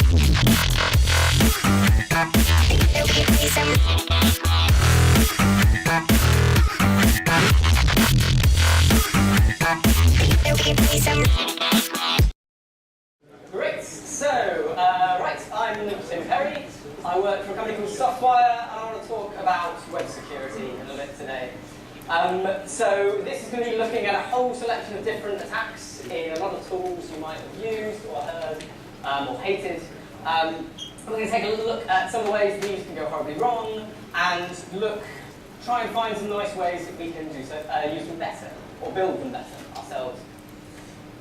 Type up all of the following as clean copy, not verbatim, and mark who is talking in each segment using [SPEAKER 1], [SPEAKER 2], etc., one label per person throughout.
[SPEAKER 1] Great. So, I'm Tim Perry. I work for a company called Softwire, and I want to talk about web security a little bit today. So this is going to be looking at a whole selection of different attacks in a lot of tools you might have used or heard or hated. We're going to take a little look at some of the ways these can go horribly wrong, and try and find some nice ways that we can do so, use them better or build them better ourselves.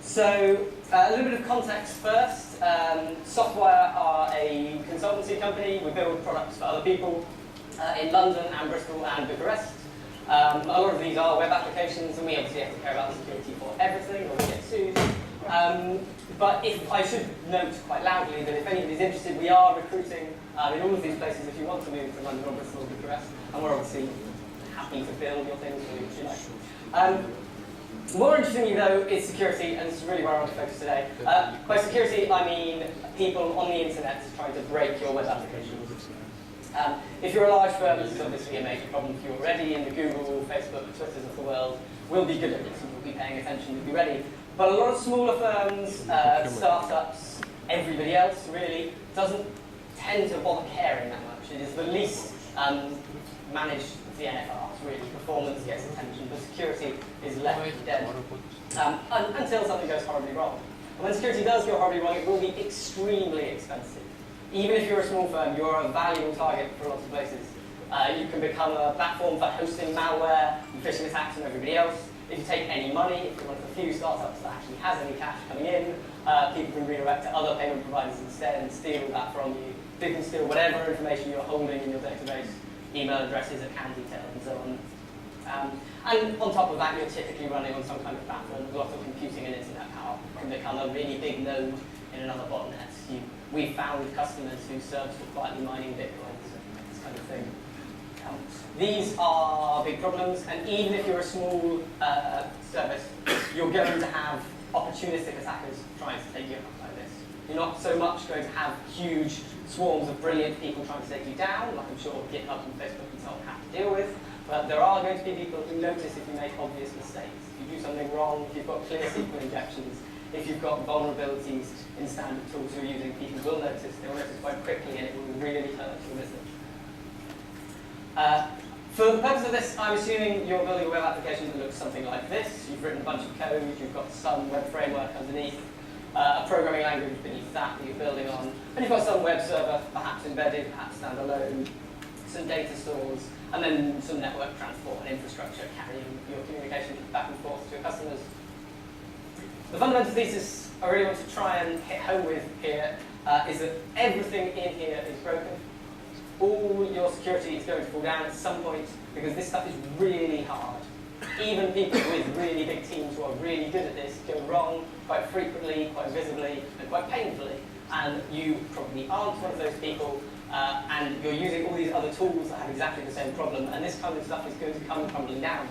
[SPEAKER 1] So a little bit of context first. Softwire are a consultancy company. We build products for other people in London and Bristol and Bucharest. A lot of these are web applications, and we obviously have to care about the security for everything, or we get sued. But if I should note quite loudly that if anybody's interested, we are recruiting in all of these places if you want to move to London or Bristol or Bucharest, and we're obviously happy to build your things for you if you like. More interestingly, though, is security, and this is really where I want to focus today. By security, I mean people on the internet trying to break your web applications. If you're a large firm, this is obviously a major problem for you already, and the Google, Facebook, Twitters of the world will be good at this, and will be paying attention, will be ready. But a lot of smaller firms, startups, everybody else really, doesn't tend to bother caring that much. It is the least managed DNFRs, really. Performance gets attention, but security is left dead until something goes horribly wrong. And when security does go horribly wrong, it will be extremely expensive. Even if you're a small firm, you're a valuable target for lots of places. You can become a platform for hosting malware and phishing attacks from everybody else. If you take any money, if you're one of the few startups that actually has any cash coming in, people can redirect to other payment providers instead and steal that from you. They can steal whatever information you're holding in your database, email addresses, account details, and so on. And on top of that, you're typically running on some kind of platform with lots of computing and internet power. It can become a really big node in another botnet. We've found customers who serves for quietly mining bitcoins, this kind of thing. These are big problems, and even if you're a small service, you're going to have opportunistic attackers trying to take you out like this. You're not so much going to have huge swarms of brilliant people trying to take you down, like I'm sure GitHub and Facebook and so on have to deal with, but there are going to be people who notice if you make obvious mistakes. If you do something wrong, if you've got clear SQL injections, if you've got vulnerabilities in standard tools you're using, people will notice. They'll notice quite quickly, and it will really hurt your business. For the purpose of this, I'm assuming you're building a web application that looks something like this. You've written a bunch of code, you've got some web framework underneath, a programming language beneath that you're building on, and you've got some web server, perhaps embedded, perhaps standalone, some data stores, and then some network transport and infrastructure carrying your communication back and forth to your customers. The fundamental thesis I really want to try and hit home with here is that everything in here is broken. All your security is going to fall down at some point because this stuff is really hard. Even people with really big teams who are really good at this go wrong quite frequently, quite visibly, and quite painfully. And you probably aren't one of those people, and you're using all these other tools that have exactly the same problem, and this kind of stuff is going to come crumbling down.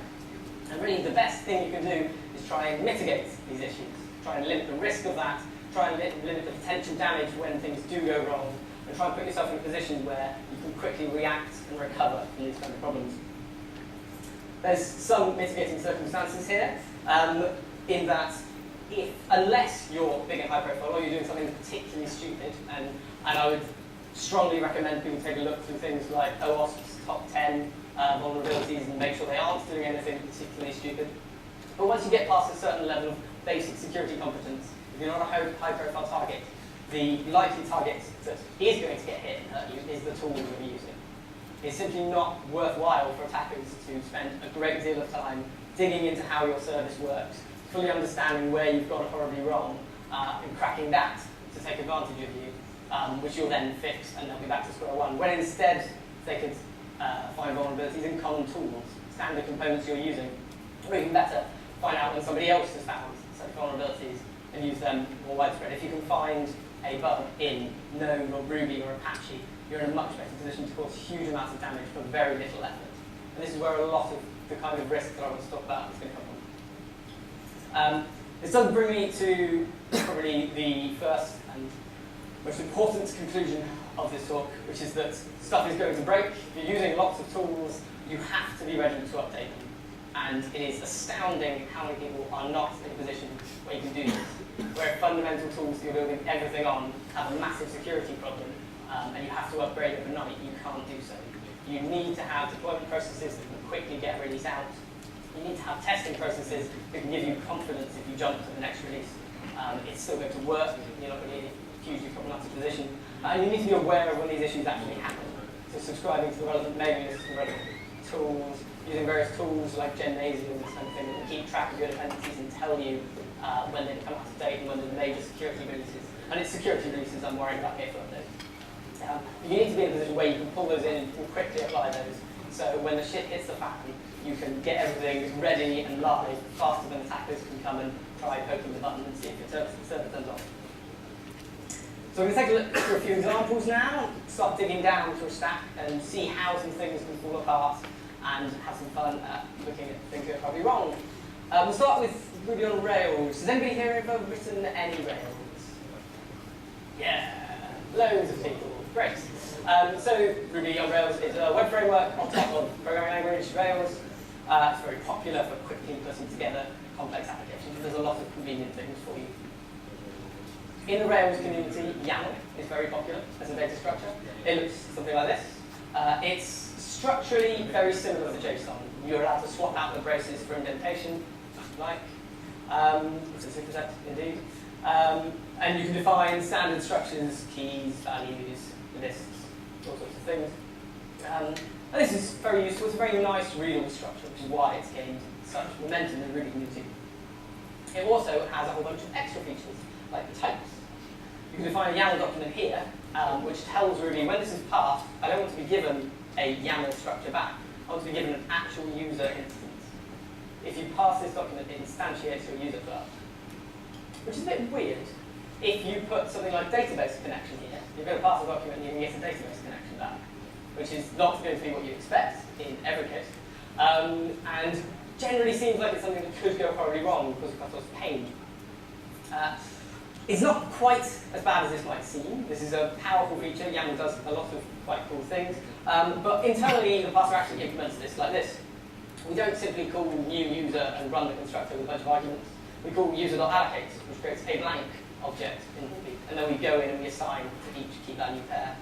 [SPEAKER 1] And really the best thing you can do is try and mitigate these issues. Try and limit the risk of that, try and limit the potential damage when things do go wrong, and try and put yourself in a position where you can quickly react and recover from these kind of problems. There's some mitigating circumstances here, in that unless you're big and high profile or you're doing something particularly stupid, and I would strongly recommend people take a look through things like OWASP's top 10 vulnerabilities and make sure they aren't doing anything particularly stupid. But once you get past a certain level of basic security competence, if you're not a high-profile target, the likely target that is going to get hit and hurt you is the tool you're using. It's simply not worthwhile for attackers to spend a great deal of time digging into how your service works, fully understanding where you've gone horribly wrong, and cracking that to take advantage of you, which you'll then fix and they'll be back to square one. When instead they could find vulnerabilities in common tools, standard components you're using, or even better, find out when somebody else has found such vulnerabilities and use them more widespread. If you can find a bug in Node or Ruby or Apache, you're in a much better position to cause huge amounts of damage for very little effort. And this is where a lot of the kind of risk that I want to talk about is going to come from. This does bring me to probably the first and most important conclusion of this talk, which is that stuff is going to break. If you're using lots of tools, you have to be ready to update them. And it is astounding how many people are not in a position where you can do this, where fundamental tools that you're building everything on have a massive security problem, and you have to upgrade overnight. You can't do so. You need to have deployment processes that can quickly get a release out. You need to have testing processes that can give you confidence if you jump to the next release. It's still going to work, you're not going to be in a hugely problematic position. And you need to be aware of when these issues actually happen. So subscribing to the relevant mailing lists and relevant tools, using various tools like Genasium and something that keep track of your dependencies and tell you when they become out of date and when there's major security releases. And it's security releases I'm worried about here for updates. You need to be in a position where you can pull those in and quickly apply those. So when the shit hits the fan, you can get everything ready and live faster than attackers can come and try poking the button and see if your server turns off. So we're going to take a look at a few examples now, start digging down to a stack and see how some things can fall apart and have some fun at looking at things that are probably wrong. We'll start with Ruby on Rails. Has anybody here ever written any Rails? Yeah, loads of people. Great. So Ruby on Rails is a web framework on top of programming language Rails. It's very popular for quickly putting together complex applications. There's a lot of convenient things for you. In the Rails community, YAML is very popular as a data structure. It looks something like this. It's structurally very similar to JSON. You're allowed to swap out the braces for indentation, like. It's a superset, indeed. And you can define standard structures, keys, values, lists, all sorts of things. And this is very useful. It's a very nice readable structure, which is why it's gained such momentum in the Ruby community. It also has a whole bunch of extra features, like types. You can define a YAML document here, which tells Ruby when this is passed, I don't want to be given a YAML structure back. I want to be given an actual user instance. If you pass this document, it instantiates your user class, which is a bit weird. If you put something like database connection here, you're going to pass a document and you can get a database connection back, which is not going to be what you expect in every case. And generally seems like it's something that could go horribly wrong because of cutoff's pain. It's not quite as bad as this might seem. This is a powerful feature. YAML does a lot of quite cool things. But internally, the parser actually implements this like this. We don't simply call new user and run the constructor with a bunch of arguments. We call user.allocate, which creates a blank object in Ruby. And then we go in and we assign to each key value pair.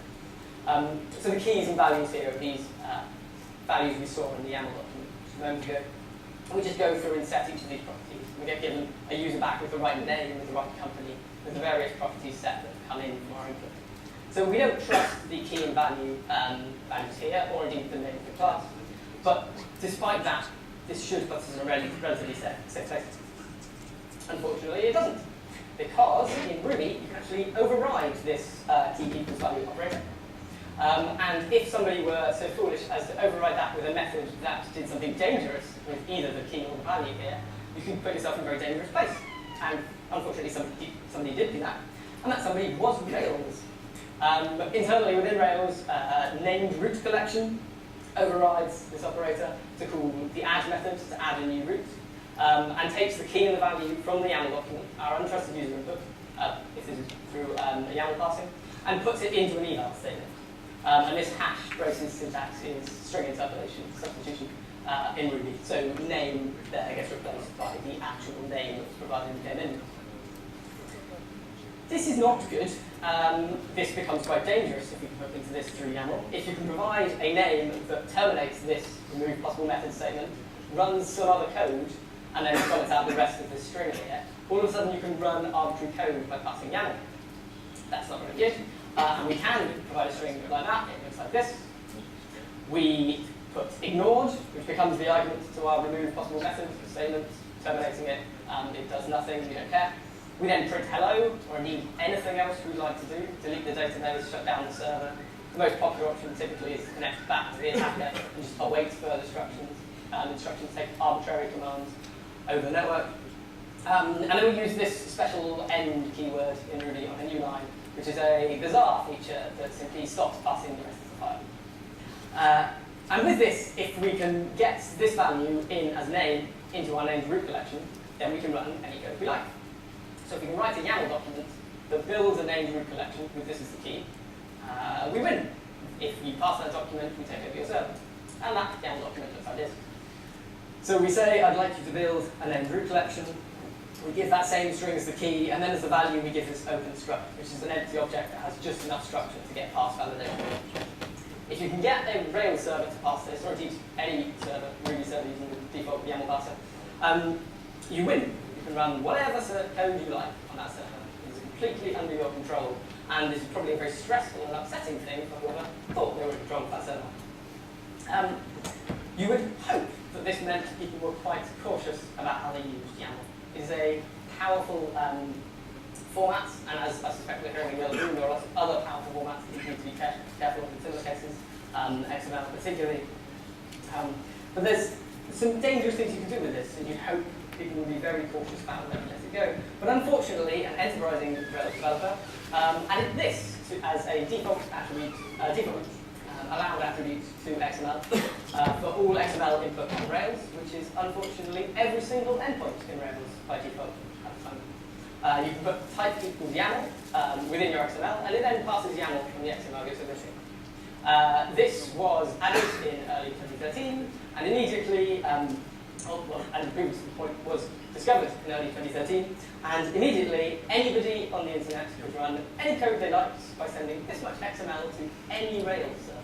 [SPEAKER 1] So the keys and values here are these values we saw in the YAML document just a moment ago. And we just go through and set each of these properties. We get given a user back with the right name, with the right company, with the various properties set that come in from our input. So we don't trust the key and value values here, or indeed the name of the class. But despite that, this should put us in a relatively safe place. Unfortunately, it doesn't. Because in Ruby, you can actually override this key equals value operator. And if somebody were so foolish as to override that with a method that did something dangerous with either the key or the value here, you can put yourself in a very dangerous place. And unfortunately, somebody did do that. And that somebody was Rails. Internally within Rails, named root collection overrides this operator to call the add method to add a new root, and takes the key and the value from the YAML document, our untrusted user input, if this is through a YAML parsing, and puts it into an eval statement. And this hash braces syntax is string interpolation, substitution in Ruby. So name there gets replaced by the actual name that's provided in the name. This is not good. This becomes quite dangerous if you can hook into this through YAML. If you can provide a name that terminates this remove possible method statement, runs some other code, and then comments out the rest of this string here, all of a sudden you can run arbitrary code by passing YAML. That's not very good. And we can provide a string like that. It looks like this. We put ignored, which becomes the argument to our remove possible method statement, terminating it. It does nothing, we don't care. We then print hello, or indeed anything else we'd like to do. Delete the database, shut down the server. The most popular option typically is to connect back to the attacker and just await further instructions. Instructions take arbitrary commands over the network. And then we use this special end keyword in Ruby on a new line, which is a bizarre feature that simply stops passing the rest of the file. And with this, if we can get this value in as name into our named root collection, then we can run any code we like. So if we can write a YAML document that builds a named root collection with this as the key, we win. If you pass that document, we take over your server. And that YAML document looks like this. So we say, I'd like you to build a named root collection. We give that same string as the key, and then as the value, we give this open struct, which is an empty object that has just enough structure to get past validation. If you can get a Rails server to pass this, or indeed any server, Ruby server using the default YAML parser, you win. You can run whatever code you like on that server. It's completely under your control, and this is probably a very stressful and upsetting thing for whoever thought they were in control of that server. You would hope that this meant people were quite cautious about how they used YAML. It is a powerful format, and as I suspect we're hearing in the other room, there are lots of other powerful formats that you need to be careful of in similar cases, XML particularly. But there's some dangerous things you can do with this, and you hope people will be very cautious about it and let it go. But unfortunately, an enterprising Rails developer added this as a default attribute, allowed attribute to XML for all XML input on Rails, which is unfortunately every single endpoint in Rails by default at the time. You can put type equals YAML within your XML, and it then passes YAML from the XML you're submitting. This was added in early 2013, and immediately, and the previous point was discovered in early 2013, and immediately anybody on the internet could run any code they liked by sending this much XML to any Rails server.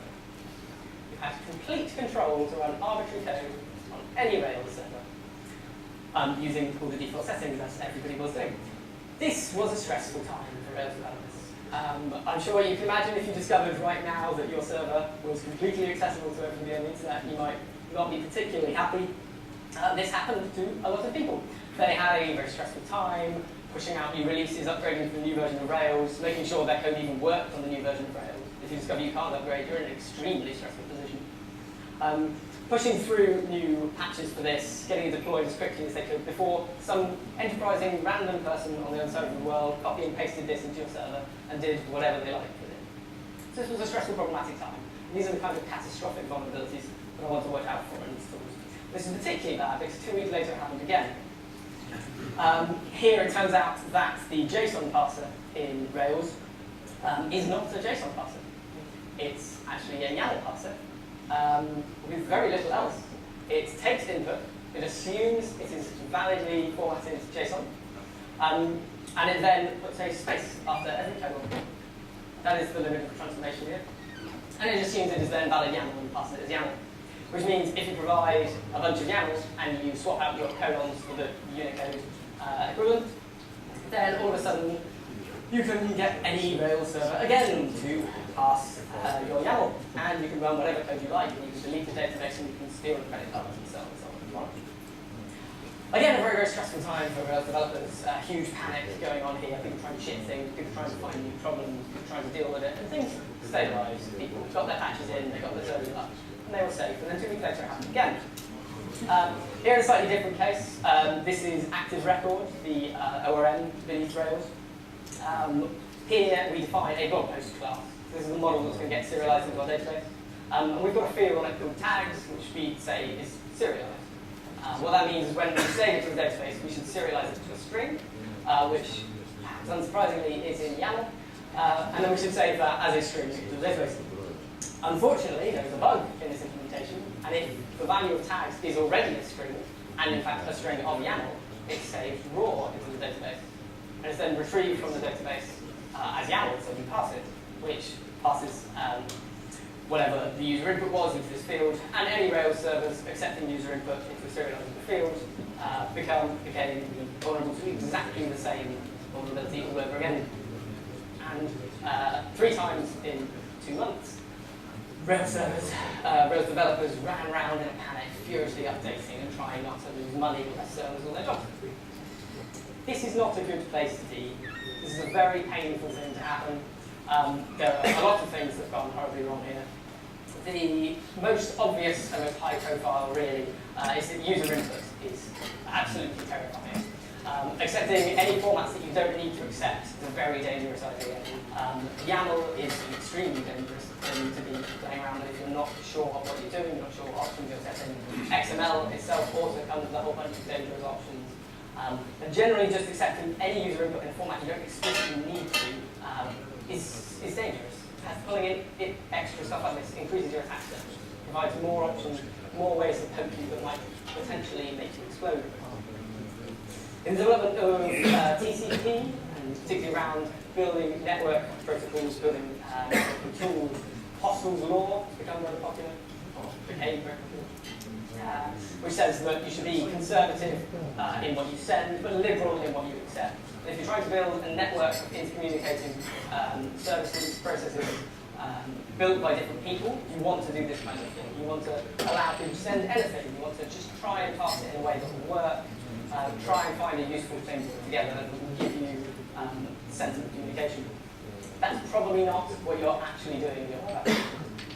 [SPEAKER 1] You had complete control to run arbitrary code on any Rails server, using all the default settings as everybody was doing. This was a stressful time for Rails developers. I'm sure you can imagine if you discovered right now that your server was completely accessible to everybody on the internet, you might not be particularly happy. This happened to a lot of people. They had a very stressful time, pushing out new releases, upgrading to the new version of Rails, making sure their code even worked on the new version of Rails. If you discover you can't upgrade, you're in an extremely stressful position. Pushing through new patches for this, getting it deployed as quickly as they could before some enterprising random person on the other side of the world copy and pasted this into your server and did whatever they liked with it. So this was a stressful, problematic time. And these are the kind of catastrophic vulnerabilities that I want to watch out for in these tools. This is particularly bad because 2 weeks later it happened again. Here it turns out that the JSON parser in Rails is not a JSON parser. It's actually a YAML parser with very little else. It takes input, it assumes it is validly formatted JSON, and it then puts a space after every colon. That is the limit of the transformation here. And it assumes it is then valid YAML and passes it as YAML. Which means if you provide a bunch of YAMLs and you swap out your colons for the Unicode equivalent, then all of a sudden you can get any Rails server again to pass your YAML, and you can run whatever code you like, and you can delete the database and you can steal the credit cards and so on and so on if you want. Again, a very, very stressful time for Rails developers, huge panic going on here, people trying to ship things, people trying to find new problems, people trying to deal with it, and things stabilized. People got their patches in, they got their servers up, and they were safe. And then 2 weeks later it happened again. Here in a slightly different case, this is ActiveRecord, the ORM beneath Rails. Here we define a blog post class. This is the model that's going to get serialized into our database. And we've got a field on it called tags, which we say is serialized. What that means is when we save it to the database, we should serialize it to a string, which, unsurprisingly, is in YAML. And then we should save that as a string to the database. Unfortunately, there is a bug in this implementation, and if the value of tags is already a string, and in fact a string of YAML, it's saved raw into the database. And it's then retrieved from the database as YAML, so we pass it, which passes whatever the user input was into this field, and any Rails servers accepting user input into a serializable field became vulnerable to exactly the same vulnerability all over again. And 3 times in 2 months, Rails servers, Rails developers ran around in a panic, furiously updating and trying not to lose money with their servers or their jobs. This is not a good place to be. This is a very painful thing to happen. There are a lot of things that have gone horribly wrong here. The most obvious and most high profile, really, is that user input is absolutely terrifying. Accepting any formats that you don't need to accept is a very dangerous idea. YAML is an extremely dangerous thing to be playing around with if you're not sure what you're doing, you're not sure what options you're setting. XML itself also comes with a whole bunch of dangerous options. And generally just accepting any user input in a format you don't explicitly need to is dangerous. Pulling in extra stuff like this increases your attack surface, provides more options, more ways to poke you that might potentially make you explode. In the development of TCP, and particularly around building network protocols, building tools, Hostels law has become very popular, or became very popular, which says that you should be conservative in what you send, but liberal in what you accept. And if you're trying to build a network of intercommunicating services, processes, built by different people, you want to do this kind of thing. You want to allow people to send anything. You want to just try and pass it in a way that will work. Try and find a useful thing together that will give you sensible communication. That's probably not what you're actually doing in your product.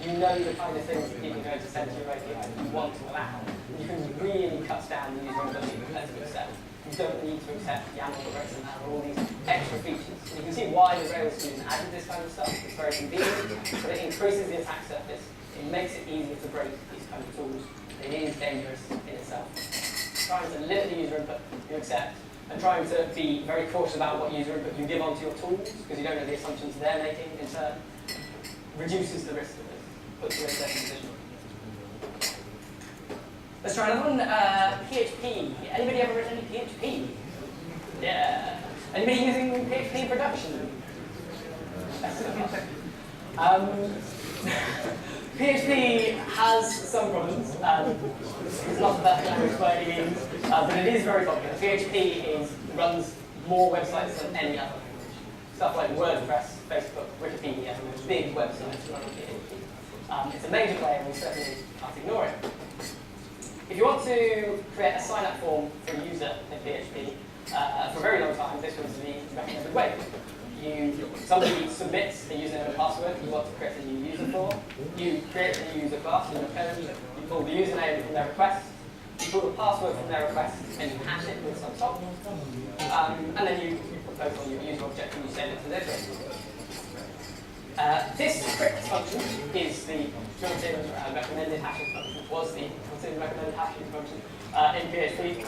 [SPEAKER 1] You know the kind of things that people are going to send to your API that you want to allow. You can really cut down the usability as you accept. You don't need to accept YAML or REST or all these extra features. And you can see why the Rails student added this kind of stuff. It's very convenient, but it increases the attack surface. It makes it easier to break these kind of tools. It is dangerous in itself. Trying to limit the user input you accept, and trying to be very cautious about what user input you give onto your tools, because you don't know the assumptions they're making in turn, reduces the risk of this, puts you in a certain position. Let's try another one. PHP. Anybody ever written any PHP? Yeah. Anybody using PHP in production? PHP has some problems. It's not the best language by any means, but it is very popular. PHP runs more websites than any other language. Stuff like WordPress, Facebook, Wikipedia, big websites run on PHP. It's a major player, and we certainly can't ignore it. If you want to create a sign-up form for a user in PHP, for a very long time, this was the recommended way. Somebody submits a username and password you want to create a new user for. You create a new user class in your code. You pull the username from their request. You pull the password from their request, and you hash it with some salt. And then you propose on your user object and you send it to their database. This script function is the built-in recommended hashing function. Was the built-in recommended hashing function in PHP.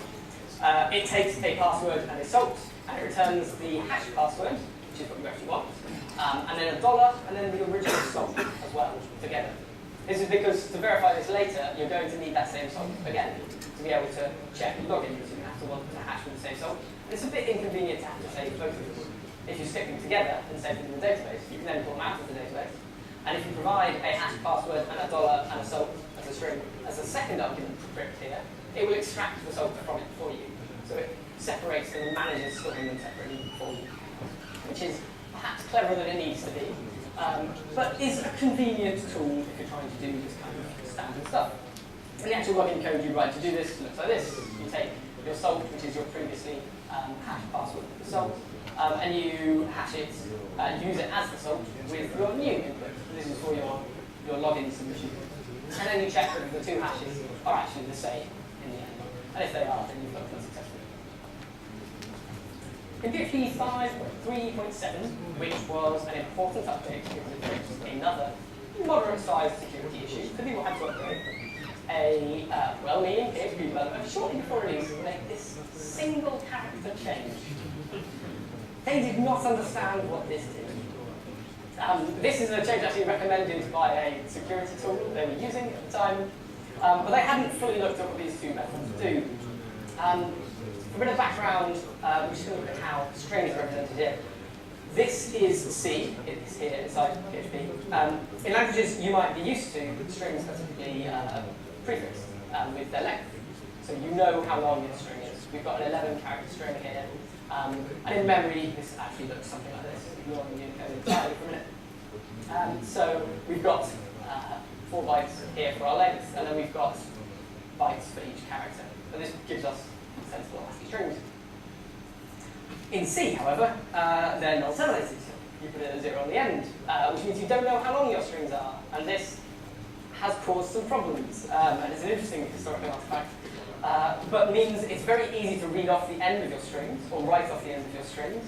[SPEAKER 1] It takes a password and a salt, and it returns the hash password, which is what you actually want, and then $, and then the original salt as well, together. This is because to verify this later, you're going to need that same salt again to be able to check login. So you have to want to hash with the same salt. And it's a bit inconvenient to have to save both of them. If you stick them together and save them in the database, you can then pull them out of the database. And if you provide a hash password and a $, and a salt as a string, as a second argument for crypt here, it will extract the salt from it for you. So it separates them and manages storing them separately for you, which is perhaps cleverer than it needs to be, but is a convenient tool if you're trying to do this kind of standard stuff. And the actual login code you write to do this looks like this. You take your salt, which is your previously hashed password for the salt, and you hash it, use it as the salt with your new input. This is for your login submission. And then you check whether the two hashes are actually the same in the end. And if they are, then you've got them successfully. In PHP 5.3.7, which was an important update because it fixed another moderate-sized security issue for people who had to upgrade, a well-meaning PHP developer shortly before release made this single character change. They did not understand what this did. This is a change actually recommended by a security tool they were using at the time, but they hadn't fully looked at what these two methods do. For a bit of background, we're just going to look at how strings are represented here. This is C, it's here inside PHP. In languages you might be used to, strings are typically prefixed with their length. So you know how long your string is. We've got an 11-character string here. And in memory, this actually looks something like this. Ignore the Unicode entirely for a minute. So we've got 4 bytes here for our length, and then we've got bytes for each character. So this gives us sensible ASCII strings. In C, however, they're null terminated. You put a 0 on the end, which means you don't know how long your strings are, and this has caused some problems. And it's an interesting historical artifact, but means it's very easy to read off the end of your strings, or write off the end of your strings,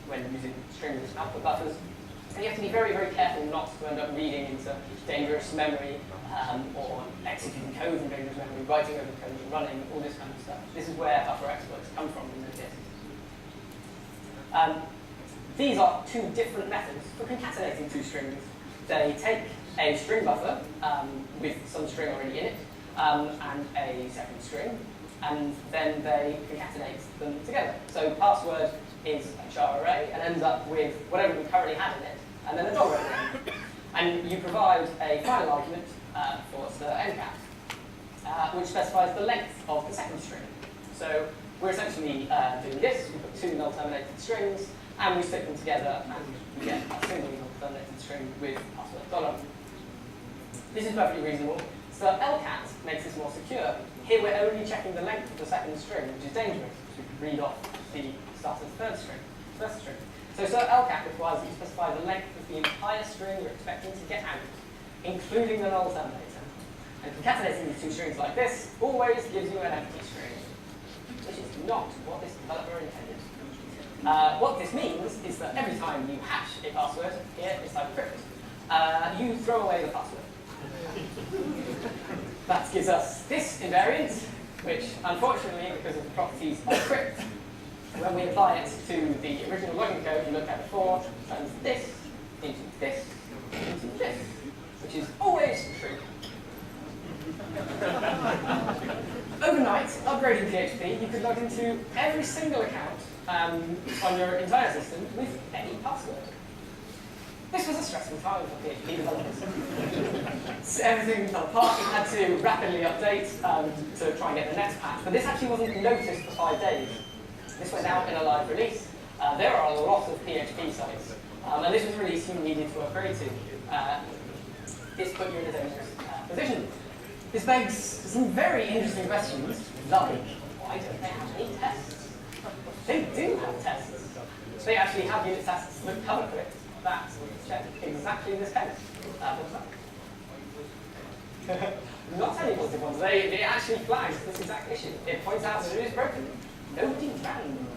[SPEAKER 1] when using strings as output buffers. And you have to be very, very careful not to end up reading into dangerous memory, or executing code from dangerous memory, writing over code, running, all this kind of stuff. This is where buffer exploits come from in this case. These are two different methods for concatenating two strings. They take a string buffer with some string already in it, and a second string, and then they concatenate them together. So password is a char array and ends up with whatever we currently have in it, and then a dollar at the end. And you provide a final argument for the endcap, which specifies the length of the second string. So we're essentially doing this. We put two null-terminated strings, and we stick them together, and we get a single null-terminated string with password dollar. This is perfectly reasonable. So Lcast makes this more secure. Here we're only checking the length of the second string, which is dangerous, because we could read off the start of the first string. So Lcast requires that you specify the length of the entire string you're expecting to get out, including the null terminator. And concatenating these two strings like this always gives you an empty string, which is not what this developer intended. What this means is that every time you hash a password, here is TypeScript, you throw away the password. That gives us this invariant, which unfortunately, because of the properties of script, when we apply it to the original logging code you looked at before, turns this into this into this, which is always true. Overnight, upgrading PHP, you could log into every single account on your entire system with any password. This was a stressful time for PHP developers. So everything fell apart. We had to rapidly update to try and get the next patch. But this actually wasn't noticed for 5 days. This went out in a live release. There are a lot of PHP sites. And this was a release you needed to upgrade to. This put you in a dangerous position. This begs some very interesting questions, like, why don't they have any tests? They do have tests. They actually have unit tests that cover crypt that check exactly this case. Not any positive ones. They actually flags this exact issue. It points out that it is broken. Nobody can.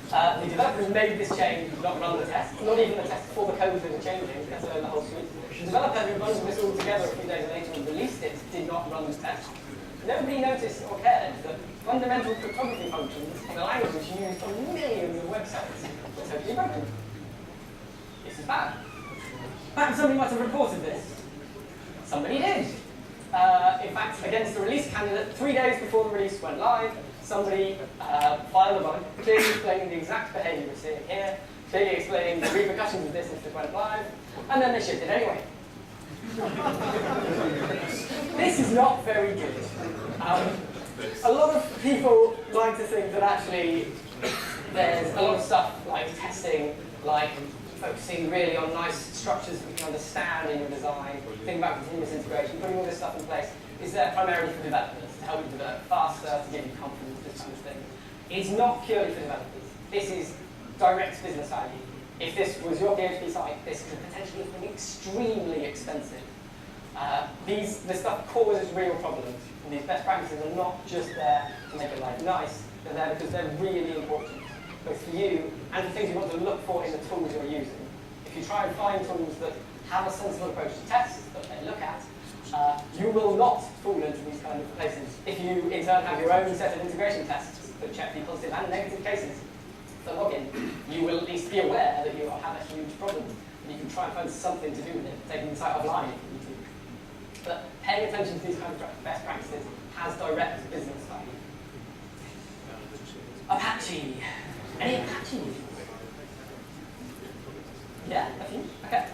[SPEAKER 1] The developers made this change, not run the test, not even the test for the code they were changing, let alone the whole suite. The developer who runs this all together a few days later and released it did not run the test. Nobody noticed or cared that fundamental cryptography functions in a language used on millions of websites were totally broken. This is bad. Perhaps somebody might have reported this. Somebody did. In fact, against the release candidate, 3 days before the release went live, somebody filed a bug, clearly explaining the exact behavior we're seeing here, clearly explaining the repercussions of this if it went live, and then they shipped it anyway. This is not very good. A lot of people like to think that actually there's a lot of stuff like testing, like focusing really on nice structures that we can understand in your design, thinking about continuous integration, putting all this stuff in place, is there primarily for developers, to help you develop faster, to give you confidence, this kind of thing. It's not purely for developers. This is direct business value. If this was your PHP site, this could potentially have been extremely expensive. This stuff causes real problems. And these best practices are not just there to make your life nice, they're there because they're really important, both for you and the things you want to look for in the tools you're using. If you try and find tools that have a sensible approach to tests that they look at, you will not fall into these kind of places. If you, in turn, have your own set of integration tests that check the positive and negative cases for login, you will at least be aware that you have a huge problem, and you can try and find something to do with it, taking the site offline if you need to. But paying attention to these kind of best practices has direct business value. Apache. Any Apache users? Yeah, a few? Okay.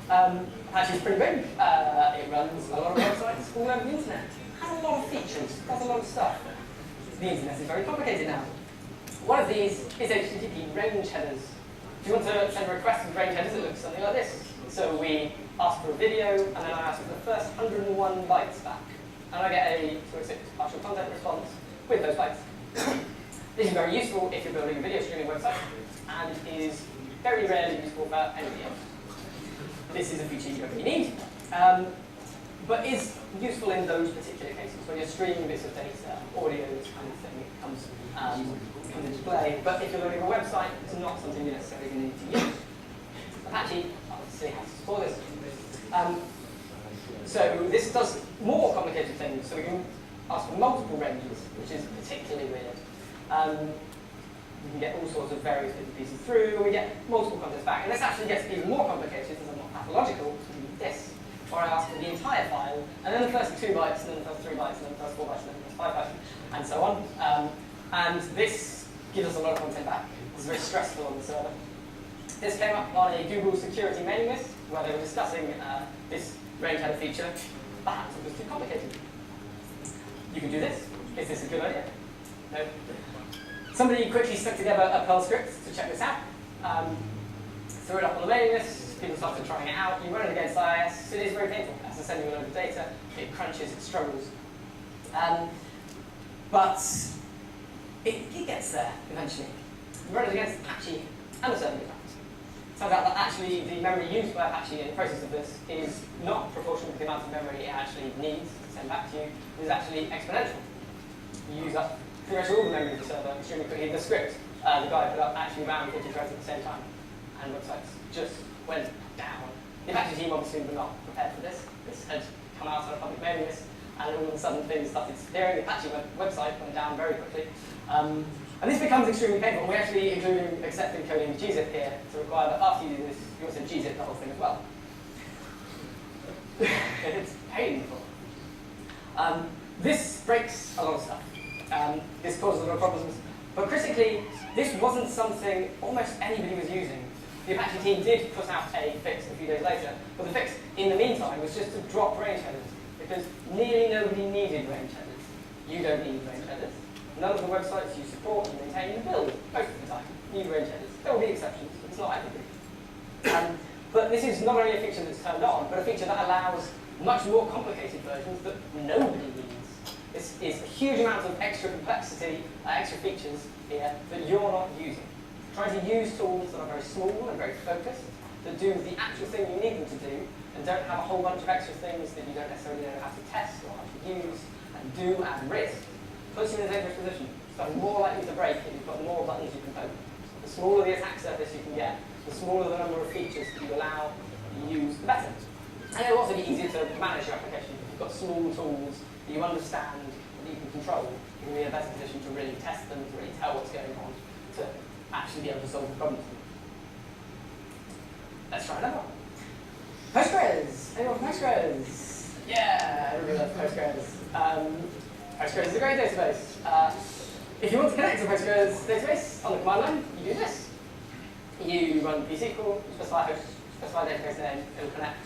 [SPEAKER 1] Apache is pretty big. It runs a lot of websites all over the internet. It has a lot of features, does a lot of stuff. The internet is very complicated now. One of these is HTTP range headers. If you want to send a request with range headers, it looks something like this. So we ask for a video, and then I ask for the first 101 bytes back. And I get a 206 partial content response with those bytes. This is very useful if you're building a video streaming website, and is very rarely useful for anybody else. This is a feature you don't really need, but is useful in those particular cases when you're streaming bits of data, audio, this kind of thing. It comes into play. But if you're building a website, it's not something you're necessarily going to need to use. Apache, obviously, has to support this. So this does more complicated things. So we can ask for multiple ranges, which is particularly weird. we can get all sorts of various bits and pieces through, and we get multiple contents back. And this actually gets even more complicated because I'm not pathological, to do this, or I ask for the entire file, and then the first 2 bytes, and then the first 3 bytes, and then the first 4 bytes, and then the first 5 bytes, and so on. And this gives us a lot of content back. It's very stressful on the server. This came up on a Google security mailing list where they were discussing this range header feature. Perhaps it was too complicated. You can do this. Is this a good idea? No. Somebody quickly stuck together a Perl script to check this out. Threw it up on the mailing list. People started trying it out. You run it against IIS. It is very painful. It has to send you a load of data. It crunches. It struggles. But it gets there eventually. You run it against Apache and the server gets back. Turns out that actually the memory used by Apache in the process of this is not proportional to the amount of memory it actually needs to send back to you. It is actually exponential. You use up pretty much all the memory of the server extremely quickly. The script, the guy put up actually ran 40 threads at the same time, and websites just went down. The Apache team obviously were not prepared for this. This had come out on a public mailing list, and all of a sudden things started disappearing. The Apache website went down very quickly. And this becomes extremely painful. We actually include accepted coding gzip here to require that after you do this, you also gzip the whole thing as well. It's painful. This breaks a lot of stuff. This causes a lot of problems. But critically, this wasn't something almost anybody was using. The Apache team did put out a fix a few days later, but the fix in the meantime was just to drop range headers, because nearly nobody needed range headers. You don't need range headers. None of the websites you support and maintain and build, most of the time, need range headers. There will be exceptions, but it's not everybody. But this is not only a feature that's turned on, but a feature that allows much more complicated versions that nobody needs. This is a huge amount of extra complexity, extra features here that you're not using. Trying to use tools that are very small and very focused, that do the actual thing you need them to do, and don't have a whole bunch of extra things that you don't necessarily know how to test or how to use, and do at risk, puts you in a dangerous position. Stuff more likely to break if you've got more buttons you can poke. The smaller the attack surface you can get, the smaller the number of features that you allow you use, the better. And it'll also be easier to manage your application. If you've got small tools that you understand, that you can control, you can be in a better position to really test them, to really tell what's going on, to actually be able to solve the problem. Let's try another one. Postgres! Anyone from Postgres? Yeah, everybody loves Postgres. Postgres is a great database. If you want to connect to a Postgres database on the command line, you do this. You run psql, you specify host, specify database name, it will connect.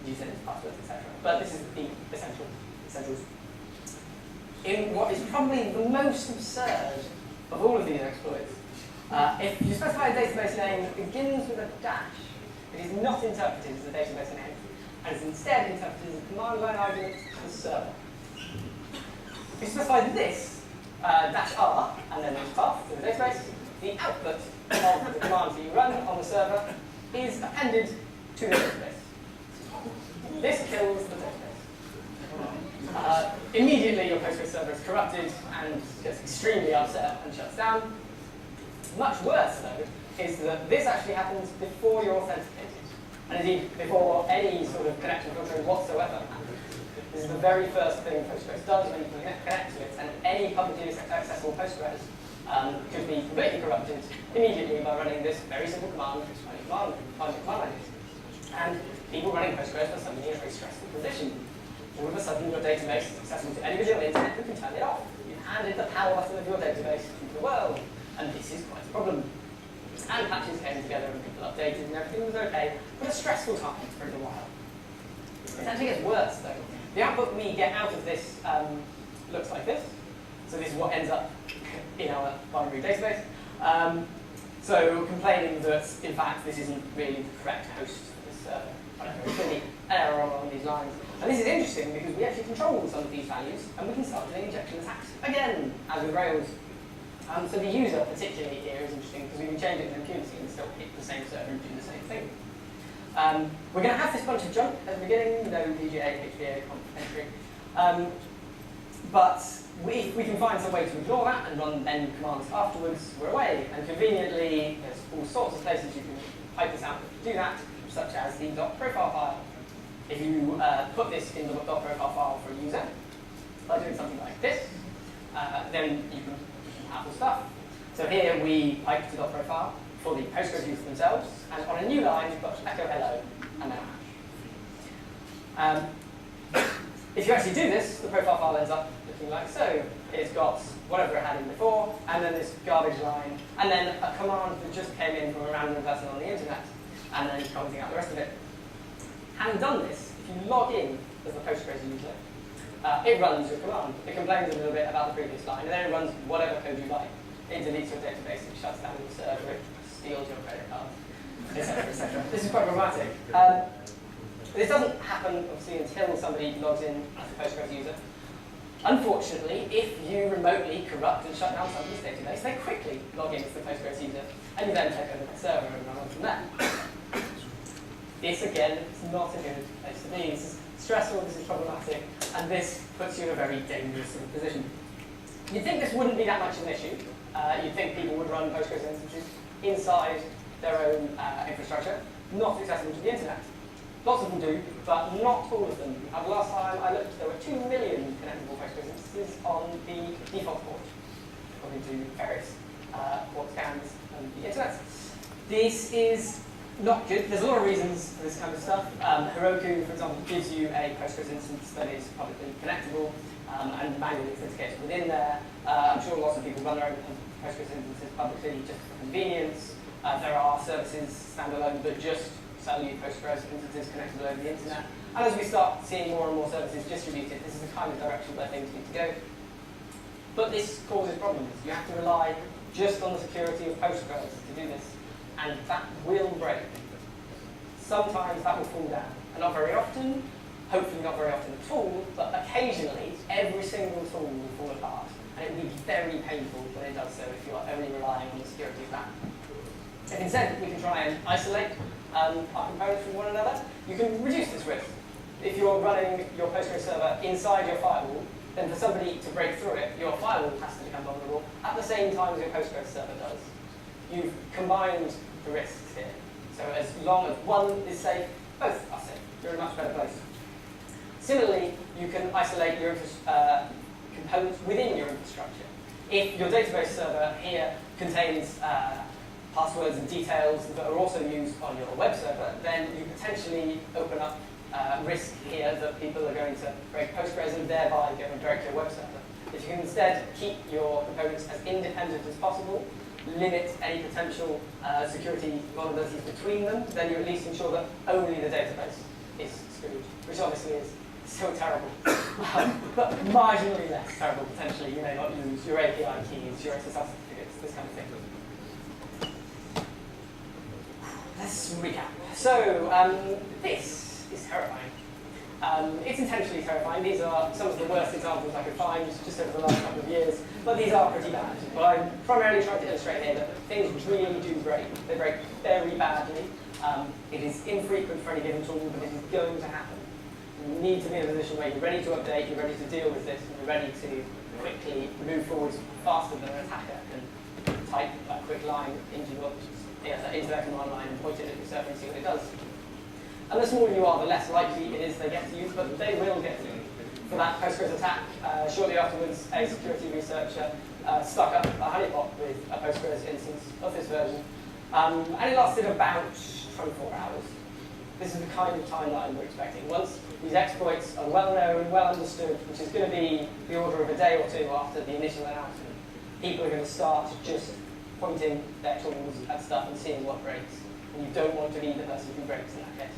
[SPEAKER 1] Use it as passwords, etc. But this is the essentials. In what is probably the most absurd of all of these exploits, if you specify a database name that begins with a dash, it is not interpreted as a database name, and is instead interpreted as a command line argument to the server. If you specify this, -r, and then this path to the database, the output of the commands that you run on the server is appended to the database. This kills the database. Immediately your Postgres server is corrupted and gets extremely upset and shuts down. Much worse, though, is that this actually happens before you're authenticated, and indeed before any sort of connection filtering whatsoever happens. This is the very first thing Postgres does when you connect to it, and any publicly accessible Postgres could be completely corrupted immediately by running this very simple command, command line. And people running Postgres are suddenly in a very stressful position. All of a sudden, your database is accessible to anybody on the internet who can turn it off. You've handed the power button of your database to the world, and this is quite a problem. And patches came together and people updated and everything was okay, but a stressful time for a little while. It actually gets worse, though. The output we get out of this looks like this. So this is what ends up in our binary database. So complaining that, in fact, this isn't really the correct host for this server. There's really an error along these lines. And this is interesting because we actually control some of these values, and we can start doing injection attacks again, as with Rails. So the user, particularly here, is interesting because we can change it to impunity and still hit the same server and do the same thing. We're going to have this bunch of junk at the beginning, no VGA, HBA, entry. But if we can find some way to ignore that and run end commands afterwards, we're away. And conveniently, there's all sorts of places you can pipe this out to do that, such as the .profile file. If you put this in the .profile file for a user, by doing something like this, then you can have the stuff. So here we pipe to .profile for the Postgres users themselves, and on a new line we've got echo hello and then a hash. If you actually do this, the profile file ends up looking like so. It's got whatever it had in before, and then this garbage line, and then a command that just came in from a random person on the internet, and then commenting out the rest of it. Having done this, if you log in as the Postgres user, it runs your command. It complains a little bit about the previous line, and then it runs whatever code you like. It deletes your database, it shuts down your server, it steals your credit card, etc., etc. This is quite problematic. This doesn't happen, obviously, until somebody logs in as a Postgres user. Unfortunately, if you remotely corrupt and shut down somebody's database, they quickly log in as the Postgres user, and you then take over the server and run on from there. This, again, is not a good place to be. This is stressful, this is problematic, and this puts you in a very dangerous sort of position. You'd think this wouldn't be that much of an issue. You'd think people would run Postgres instances inside their own infrastructure, not accessible to the internet. Lots of them do, but not all of them. The last time I looked, there were 2 million connectable Postgres instances on the default port, according to various port scans and the internet. This is not good. There's a lot of reasons for this kind of stuff. Heroku, for example, gives you a Postgres instance that is publicly connectable and manually authenticated within there. I'm sure lots of people run their own Postgres instances publicly just for convenience. There are services standalone that just sell you Postgres instances connectable over the internet. And as we start seeing more and more services distributed, this is the kind of direction where things need to go. But this causes problems. You have to rely just on the security of Postgres to do this, and that will break. Sometimes that will fall down, and not very often, hopefully not very often at all, but occasionally every single tool will fall apart, and it will be very painful when it does so if you are only relying on the security of that. If instead we can try and isolate our components from one another, you can reduce this risk. If you're running your Postgres server inside your firewall, then for somebody to break through it, your firewall has to become vulnerable at the same time as your Postgres server does. You've combined the risks here. So as long as one is safe, both are safe. You're in a much better place. Similarly, you can isolate your components within your infrastructure. If your database server here contains passwords and details that are also used on your web server, then you potentially open up risk here that people are going to break Postgres and thereby go direct to your web server. If you can instead keep your components as independent as possible, limit any potential security vulnerabilities between them, then you at least ensure that only the database is screwed, which obviously is still terrible, but marginally less terrible potentially. You may not lose your API keys, your SSL certificates, this kind of thing. Let's recap. So this is terrifying. It's intentionally terrifying. These are some of the worst examples I could find just over the last couple of years, but these are pretty bad. But I'm primarily trying to illustrate here that things really do break. They break very badly. It is infrequent for any given tool, but it is going to happen. You need to be in a position where you're ready to update, you're ready to deal with this, and you're ready to quickly move forwards faster than an attacker can type a quick line into their command line and point it at your server and see what it does. And the smaller you are, the less likely it is they get to you, but they will get to you. For that Postgres attack, shortly afterwards, a security researcher stuck up a honeypot with a Postgres instance of this version, and it lasted about 24 hours. This is the kind of timeline we're expecting. Once these exploits are well known and well understood, which is going to be the order of a day or two after the initial announcement, people are going to start just pointing their tools at stuff and seeing what breaks. And you don't want to be the person who breaks in that case.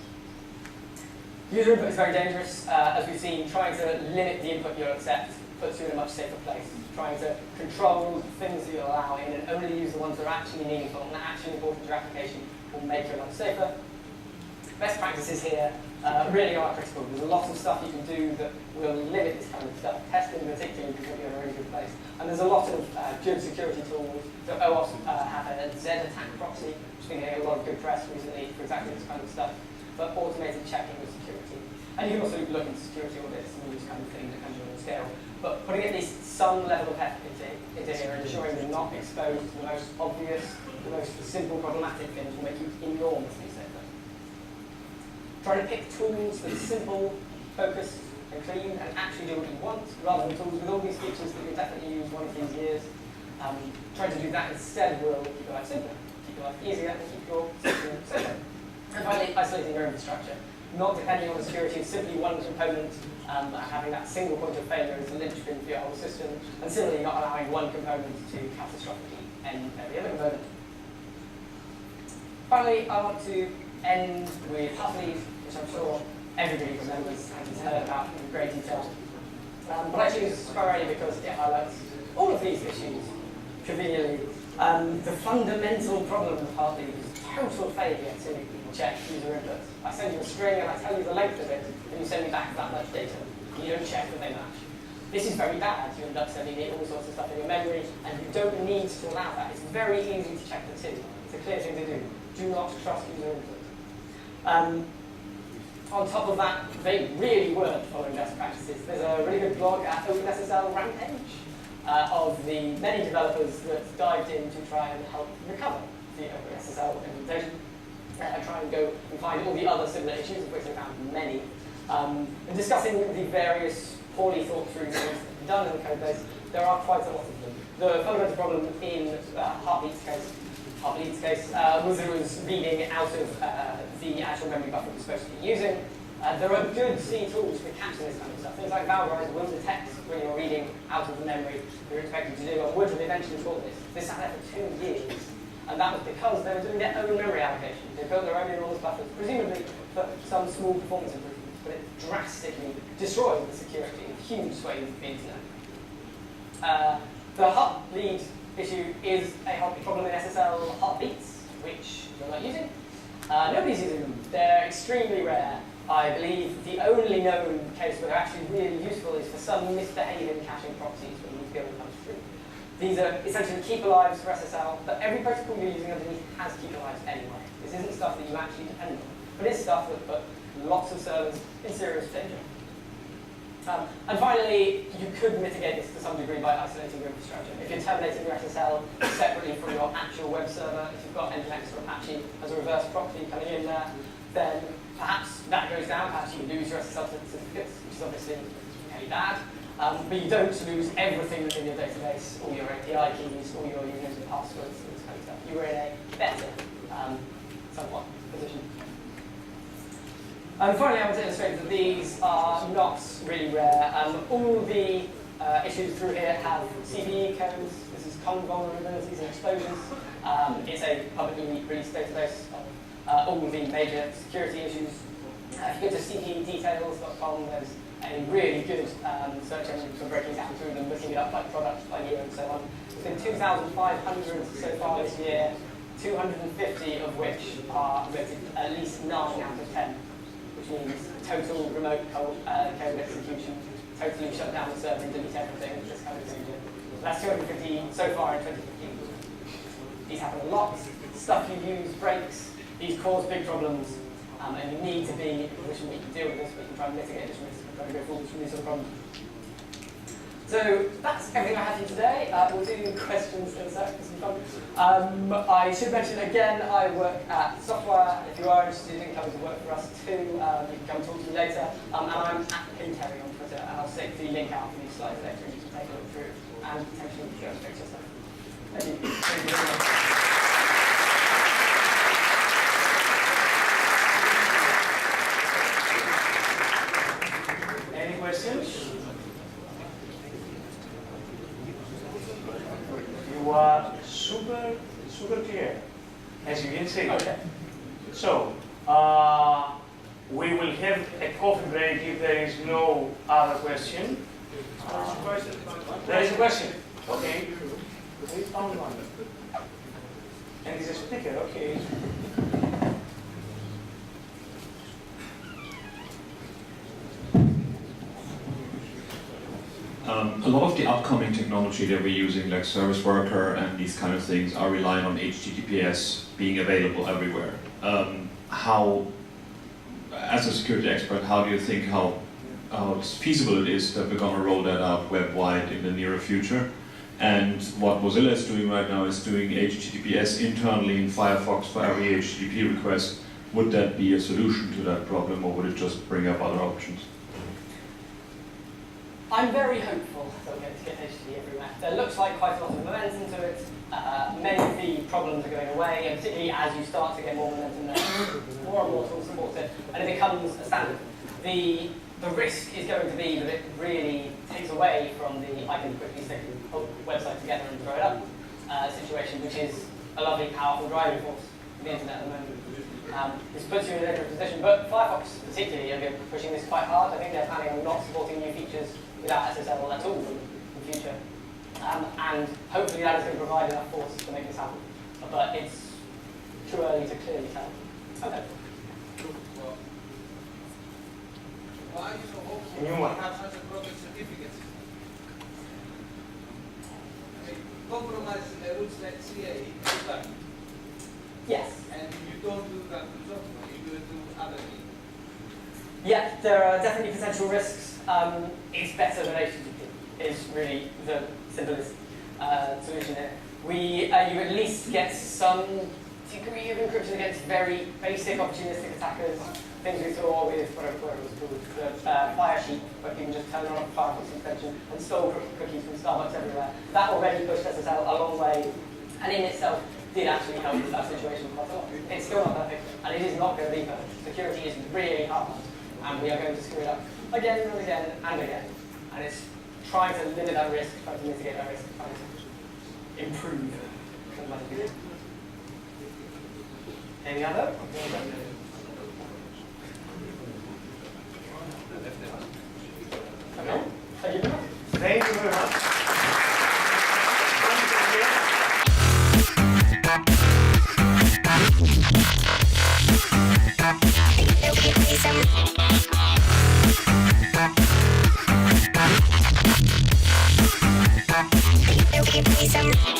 [SPEAKER 1] User input is very dangerous. As we've seen, trying to limit the input you'll accept puts you in a much safer place. Trying to control the things that you allow in and only use the ones that are actually meaningful and actually important to your application will make you a lot safer. Best practices here really are critical. There's a lot of stuff you can do that will limit this kind of stuff. Testing particularly can put you in a really good place. And there's a lot of good security tools. So OAuth have a Z attack proxy, which has been getting a lot of good press recently for exactly this kind of stuff, but automated checking with security. And you can also look into security audits and all these kind of things that comes on scale. But putting at least some level of effort into here and ensuring you're not exposed to the most obvious, the most simple problematic things will make you enormously safer. Trying to pick tools that are simple, focused, and clean, and actually do what you want, rather than tools with all these features that you'll definitely use one of these years. Trying to do that instead will keep your life simpler, keep your life easier, and keep your system safer. And finally, isolating your infrastructure. Not depending on the security of simply one component, having that single point of failure as a linchpin for your whole system, and similarly not allowing one component to catastrophically end every other component. Finally, I want to end with Huffleaf, which I'm sure everybody remembers and has heard about in great detail. But I choose primarily because it highlights all of these issues conveniently. The fundamental problem with Heartbleed is total failure to check user input. I send you a string and I tell you the length of it, and you send me back that much data. You don't check that they match. This is very bad. You end up sending me all sorts of stuff in your memory, and you don't need to allow that. It's very easy to check the two. It's a clear thing to do. Do not trust user input. On top of that, they really weren't following best practices. There's a really good blog at OpenSSL Rampage of the many developers that dived in to try and help recover the OpenSSL implementation. Try and go and find all the other similar issues, of which they found many. And discussing the various poorly thought through things that have been done in the code base, there are quite a lot of them. The fundamental problem in Heartbleed's case was it was reading out of the actual memory buffer it was supposed to be using. There are good C tools for catching this kind of stuff. Things like Valorize will detect when you're reading out of the memory you're expected to do, and would have eventually caught this. This sat there for 2 years, and that was because they were doing their own memory allocation. They built their own enormous buffers, presumably for some small performance improvements, but it drastically destroyed the security in huge swathes of the internet. The Heartbleed issue is a Heartbleed problem in SSL Heartbeats, which we're not using. Nobody's using them. They're extremely rare. I believe the only known case where they're actually really useful is for some misbehaving caching properties when the skill comes through. These are essentially keep alives for SSL, but every protocol you're using underneath has keep alives anyway. This isn't stuff that you actually depend on, but it's stuff that put lots of servers in serious danger. And finally, you could mitigate this to some degree by isolating your infrastructure. If you're terminating your SSL separately from your actual web server, if you've got Nginx or Apache as a reverse proxy coming in there, then perhaps that goes down, perhaps you lose your SSL certificates, which is obviously really bad. But you don't lose everything within your database, all your API keys, all your usernames and passwords, and this kind of stuff. You were in a better, somewhat, position. And finally, I want to illustrate that these are not really rare. All the issues through here have CVE codes. This is common vulnerabilities and explosions. It's a publicly released database of all the major security issues. If you go to cvedetails.com, there's a really good search engine for breaking down through them, looking it up by product, by year, and so on. There's been 2,500 so far this year, 250 of which are rated at least 9 out of 10. Which means total remote code execution, totally shut down the server and delete everything, this kind of thing. That's 250 so far in 2015. These happen a lot. Stuff you use breaks. These cause big problems, and you need to be in a position where you can deal with this, but you can try and mitigate this risk and try and go forward from these sort of problems. So that's everything I have for you today. We'll do questions in a sec. I should mention again, I work at Software. If you are interested in coming to work for us too, you can come talk to me later. And I'm at Pinterry on Twitter, and I'll stick the link out for these slides later, and you can take a look through and potentially go and fix your stuff. Thank you. Thank you very much.
[SPEAKER 2] Any questions? You are super clear, as you can see.
[SPEAKER 1] Okay.
[SPEAKER 2] So, we will have a coffee break if there is no other question. There is a question. Okay. We found one. And it's a speaker, okay.
[SPEAKER 3] A lot of the upcoming technology that we're using, like service worker and these kind of things, are relying on HTTPS being available everywhere. How, as a security expert, how do you think how feasible it is that we're going to roll that out web-wide in the nearer future? And what Mozilla is doing right now is doing HTTPS internally in Firefox for every HTTP request. Would that be a solution to that problem, or would it just bring up other options?
[SPEAKER 1] I'm very hopeful that we're going to get HTTP everywhere. There looks like quite a lot of momentum to it. Many of the problems are going away, and particularly as you start to get more momentum there, more and more tools support it, and it becomes a standard. The risk is going to be that it really takes away from the I can quickly stick a website together and throw it up situation, which is a lovely, powerful driving force of the internet at the moment. This puts you in a dangerous position, but Firefox particularly are pushing this quite hard. I think they're planning on not supporting new features without SSL at all in the future. And hopefully that is going to provide enough force to make this happen. But it's too early to clearly tell. Okay.
[SPEAKER 4] Why are you so hopeful to have such a project certificate? I mean, compromise rules like CA is done.
[SPEAKER 1] Yes.
[SPEAKER 4] And you don't do that to software, you do it to other things.
[SPEAKER 1] Yeah, there are definitely potential risks. It's better than HTTP is really the simplest solution here. You at least get some degree of encryption against very basic opportunistic attackers. Things we saw with whatever it was called, the fire sheet, where people just turn on a Firefox extension and stole cookies from Starbucks everywhere. That already pushed SSL a long way, and in itself did actually help with that situation quite a lot. It's still not perfect, and it is not going to be perfect. Security is really hard, and we are going to screw it up again and again and again. And it's trying to limit that risk, trying to mitigate that risk, trying to improve. Any other? Okay. Thank you very much.
[SPEAKER 2] Thank you very much.
[SPEAKER 5] Realism.